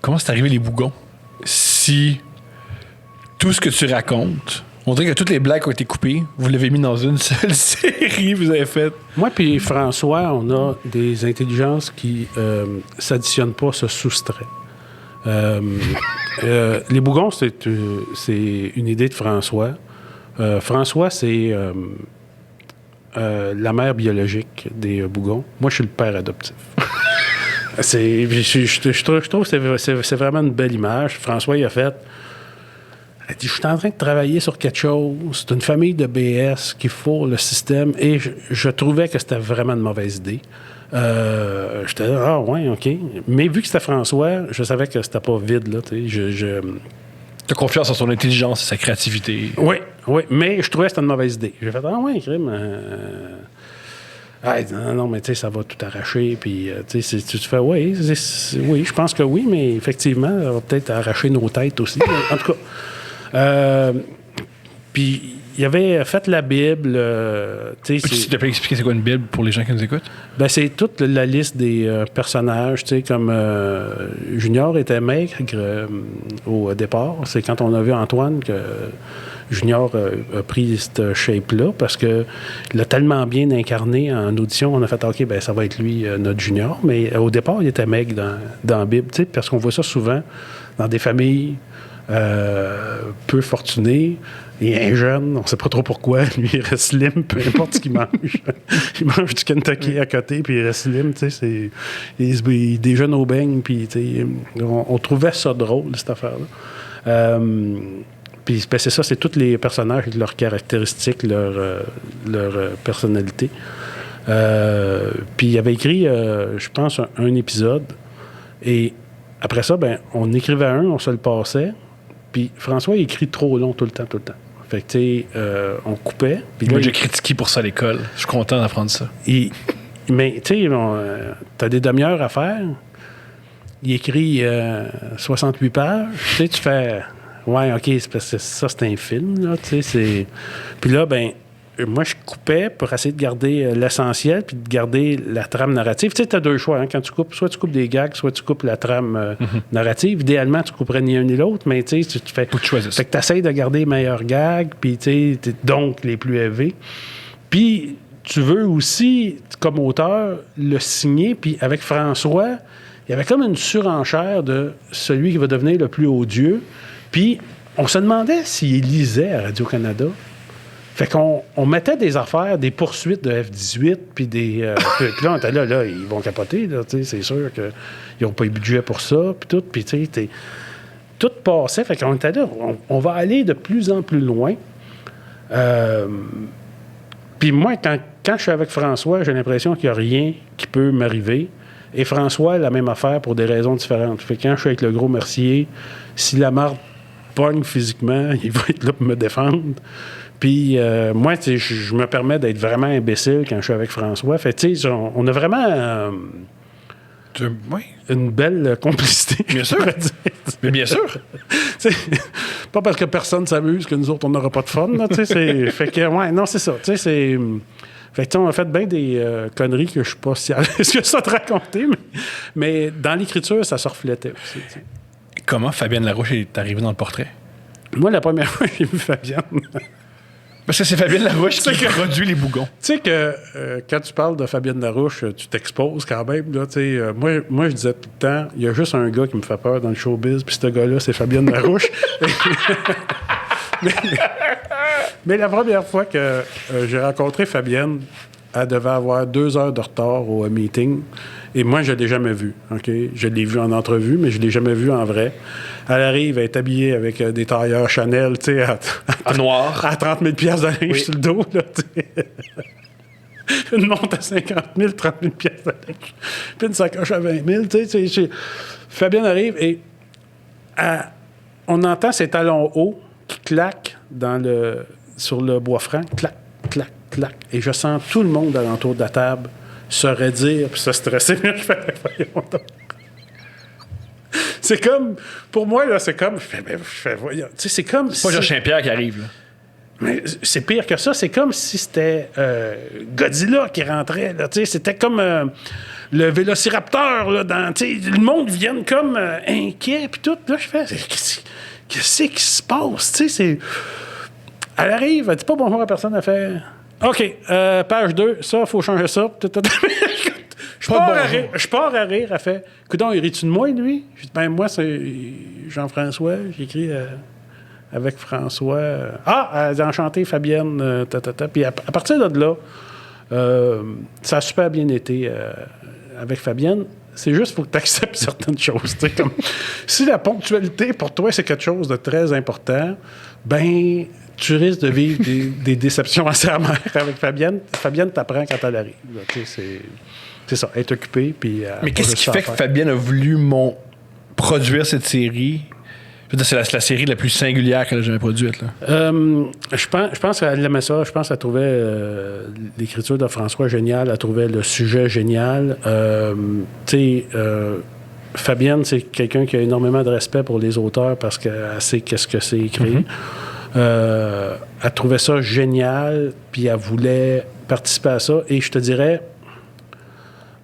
comment c'est arrivé les bougons? Si tout ce que tu racontes, on dirait que toutes les blagues ont été coupées, vous l'avez mis dans une seule série, vous avez fait. Moi puis François, on a des intelligences qui s'additionnent pas, se soustraient. Les bougons, c'est une idée de François. François, c'est la mère biologique des bougons. Moi, je suis le père adoptif. Je trouve que c'est vraiment une belle image. François, il a fait... Elle dit, je suis en train de travailler sur quelque chose. C'est une famille de BS qui fourre le système. Et je trouvais que c'était vraiment une mauvaise idée. J'étais là, ah ouais, OK. Mais vu que c'était François, je savais que c'était pas vide, là. T'as confiance en son intelligence et sa créativité. Oui, mais je trouvais que c'était une mauvaise idée. J'ai fait, ah ouais, crime. Non, mais tu sais, ça va tout arracher. Puis, tu te fais, oui, je pense que oui, mais effectivement, ça va peut-être arracher nos têtes aussi. En tout cas, puis, il avait fait la Bible. Tu peux expliquer c'est quoi une Bible pour les gens qui nous écoutent? Ben, c'est toute la liste des personnages. Tu sais, comme Junior était maigre au départ. C'est quand on a vu Antoine que Junior a pris cette shape-là parce qu'il l'a tellement bien incarné en audition. On a fait, OK, ben ça va être lui, notre Junior. Mais au départ, il était maigre dans la Bible. Tu sais, parce qu'on voit ça souvent dans des familles peu fortunées. Il est un jeune, on ne sait pas trop pourquoi. Lui, il reste slim, peu importe ce qu'il mange. Il mange du Kentucky à côté, puis il reste slim. Tu sais, il déjeune au beigne, puis on trouvait ça drôle, cette affaire-là. Puis ben, c'est ça, c'est tous les personnages avec leurs caractéristiques, leur personnalité. Puis il avait écrit, je pense, un épisode. Et après ça, ben, on écrivait on se le passait. Puis François, il écrit trop long tout le temps. Fait que, tu sais, on coupait. Moi, j'ai critiqué pour ça à l'école. Je suis content d'apprendre ça. Mais, tu sais, t'as des demi-heures à faire. Il écrit 68 pages. Tu sais, tu fais... Ouais, OK, c'est parce que ça, c'est un film, là, tu sais, c'est... Puis là, ben moi, je coupais pour essayer de garder l'essentiel puis de garder la trame narrative. Tu sais, tu as deux choix, hein, quand tu coupes. Soit tu coupes des gags, soit tu coupes la trame narrative. Idéalement, tu couperais ni un ni l'autre, mais tu sais, tu fais... Faut que tu choisisses. Fait que tu essaies de garder les meilleurs gags, puis tu sais, donc les plus élevés. Puis tu veux aussi, comme auteur, le signer. Puis avec François, il y avait comme une surenchère de celui qui va devenir le plus odieux. Puis on se demandait s'il lisait à Radio-Canada. Fait qu'on mettait des affaires, des poursuites de F-18, puis des... puis là, on était là, ils vont capoter, là, tu sais, c'est sûr qu'ils n'ont pas eu budget pour ça, puis tout, puis tu sais, tout passait, fait qu'on était là, on va aller de plus en plus loin. Puis moi, quand je suis avec François, j'ai l'impression qu'il n'y a rien qui peut m'arriver. Et François, la même affaire pour des raisons différentes. Fait que quand je suis avec le gros Mercier, si la marde pogne physiquement, il va être là pour me défendre. Puis moi, je me permets d'être vraiment imbécile quand je suis avec François. Fait tu sais, on a vraiment une belle complicité. Bien sûr. Mais bien sûr. Pas parce que personne s'amuse que nous autres, on n'aura pas de fun. Là, fait que, ouais, non, c'est ça. Tu sais, c'est... Fait que, on a fait bien des conneries que je suis pas si à l'aise que ça de raconter, mais dans l'écriture, ça se reflétait aussi. T'sais. Comment Fabienne Larouche est arrivée dans le portrait? Moi, la première fois que j'ai vu Fabienne... Parce que c'est Fabienne Larouche qui produit les bougons. Tu sais que quand tu parles de Fabienne Larouche, tu t'exposes quand même. Là, moi, je disais tout le temps, il y a juste un gars qui me fait peur dans le showbiz, puis ce gars-là, c'est Fabienne Larouche. mais la première fois que j'ai rencontré Fabienne, elle devait avoir 2 heures de retard au meeting. Et moi, je ne l'ai jamais vue. Okay? Je l'ai vue en entrevue, mais je ne l'ai jamais vue en vrai. Elle arrive, elle est habillée avec des tailleurs Chanel, tu sais, à noir. À 30 000 $ de linge sur le dos, là, tu sais. Une montre à 50 000, 30 000 $ de linge. Puis une sacoche à 20 000, tu sais. Fabienne arrive et on entend ses talons hauts qui claquent sur le bois franc. Clac, clac, clac. Et je sens tout le monde alentour de la table se raidir puis se stresser. Je fais, voyons donc. C'est comme, pour moi, là, c'est comme, voyons, tu sais, c'est comme... C'est pas Georges Saint-Pierre qui arrive, là. Mais c'est pire que ça. C'est comme si c'était Godzilla qui rentrait, là, tu sais, c'était comme... le vélociraptor, là, le monde vient comme inquiet, puis tout. Là, je fais, qu'est-ce qui se passe? Tu sais, c'est... Elle arrive, elle dit pas bonjour à personne, elle fait, OK, page 2, ça, il faut changer ça. Je pars à rire, elle fait, coudonc, il rit-tu de moi, lui? Je dis, ben, moi, c'est Jean-François, j'écris avec François. Elle a enchanté, Fabienne, Puis à partir de là, ça a super bien été avec Fabienne. C'est juste qu'il faut que tu acceptes certaines choses. Comme, si la ponctualité, pour toi, c'est quelque chose de très important, ben, tu risques de vivre des déceptions assez amères avec Fabienne. Fabienne t'apprend quand elle arrive. Là, c'est ça, être occupée. Puis, mais qu'est-ce qui fait que Fabienne a voulu produire cette série? C'est la série la plus singulière qu'elle a jamais produite. Là. Je pense qu'elle aimait ça. Je pense qu'elle trouvait l'écriture de François géniale. Elle trouvait le sujet génial. Fabienne, c'est quelqu'un qui a énormément de respect pour les auteurs parce qu'elle sait qu'est-ce que c'est écrit. Elle trouvait ça génial, puis elle voulait participer à ça. Et je te dirais,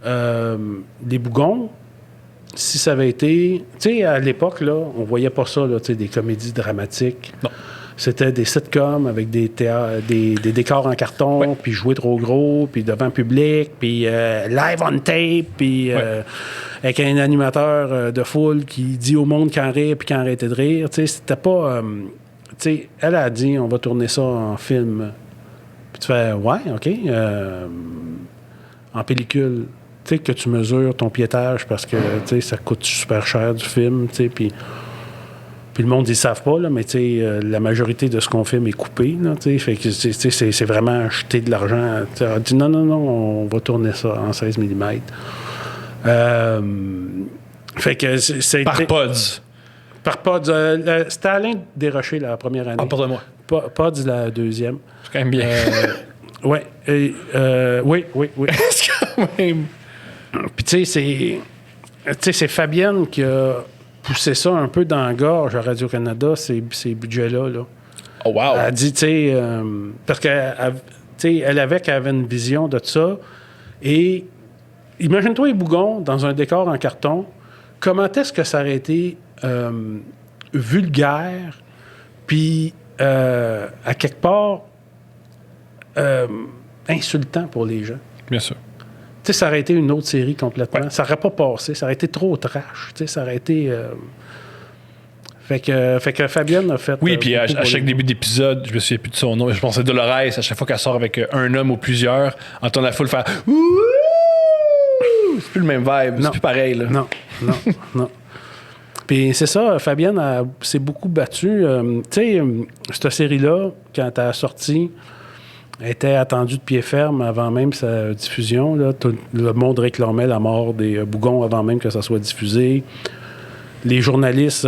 les Bougons, si ça avait été... Tu sais, à l'époque, là, on voyait pas ça, là, des comédies dramatiques. Non. C'était des sitcoms avec des décors en carton, puis jouer trop gros, puis devant public, puis live on tape, puis avec un animateur de foule qui dit au monde quand rire puis quand arrêter de rire. Tu sais, c'était pas... tu sais, elle a dit, on va tourner ça en film. Puis tu fais, ouais, OK. En pellicule. Tu sais, que tu mesures ton piétage parce que, tu sais, ça coûte super cher du film, tu sais, puis le monde, ils savent pas, là, mais tu sais, la majorité de ce qu'on filme est coupé, là, tu sais, fait que, tu sais, c'est vraiment jeter de l'argent. Tu sais, on dit, non, on va tourner ça en 16 mm. Fait que c'est... Par Pods. Par Pods. C'était Alain Desrochers, la première année. Pardonne-moi. Pods, la deuxième. C'est quand même bien. Oui. Oui. C'est quand même... Puis, tu sais, c'est Fabienne qui a poussé ça un peu dans la gorge à Radio-Canada, ces budgets-là. Là. Oh, wow! Elle a dit, tu sais, parce qu'elle avait une vision de ça. Et imagine-toi les Bougons dans un décor en carton. Comment est-ce que ça aurait été vulgaire, puis à quelque part insultant pour les gens? Bien sûr. Tu sais, ça aurait été une autre série complètement. Ouais. Ça n'aurait pas passé. Ça aurait été trop trash. Tu sais, ça aurait été... Fait que Fabienne a fait... Oui, puis à chaque début d'épisode, je me souviens plus de son nom, mais je pensais Dolores, à chaque fois qu'elle sort avec un homme ou plusieurs, entend la foule faire... C'est plus le même vibe. C'est plus pareil, là. Non. Puis c'est ça, Fabienne s'est beaucoup battue. Tu sais, cette série-là, quand elle a sorti... était attendue de pied ferme avant même sa diffusion. Là. Tout le monde réclamait la mort des Bougons avant même que ça soit diffusé. Les journalistes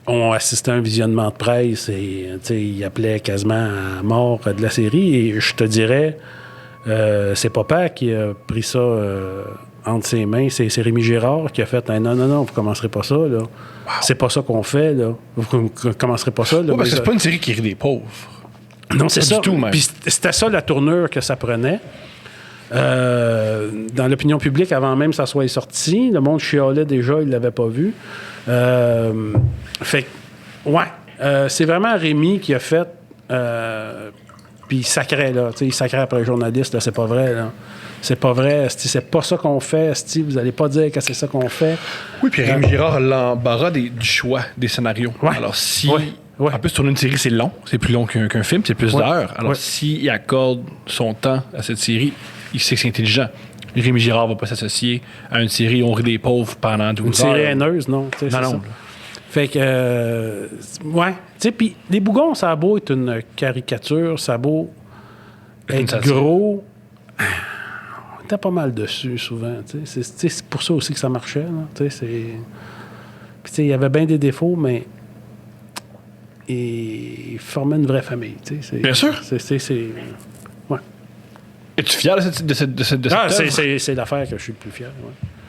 ont assisté à un visionnement de presse et ils appelaient quasiment à la mort de la série. Et je te dirais, c'est Papa qui a pris ça entre ses mains. C'est Rémi Girard qui a fait non, vous ne commencerez pas ça. Là. Wow. C'est pas ça qu'on fait. Là. Vous ne commencerez pas ça. Là, parce que c'est pas une série qui rit des pauvres. Non, c'est ça. Du tout, même. Puis c'était ça la tournure que ça prenait. Dans l'opinion publique, avant même que ça soit sorti, le monde chialait déjà, il ne l'avait pas vu. Fait que, ouais, c'est vraiment Rémi qui a fait. Puis il sacrait, là. Il sacrait après les journalistes, là, c'est pas vrai, là. C'est pas vrai, c'est pas ça qu'on fait, vous allez pas dire que c'est ça qu'on fait. Oui, puis Rémi Girard a l'embarras du choix des scénarios. Ouais. Alors, si. Ouais. En plus, tourner une série, c'est long. C'est plus long qu'un film, c'est plus d'heures. Alors, s'il accorde son temps à cette série, il sait que c'est intelligent. Rémi Girard va pas s'associer à une série On rit des pauvres pendant 12 heures. Une série haineuse, non. Non. Fait que, ouais. Tu sais, puis les Bougons, ça a beau être une caricature, ça a beau être gros. On était pas mal dessus, souvent. C'est pour ça aussi que ça marchait. Puis, tu sais, il y avait bien des défauts, mais... Et former une vraie famille. Bien sûr. Ouais. Es-tu fier de cette c'est l'affaire que je suis le plus fier. Ouais.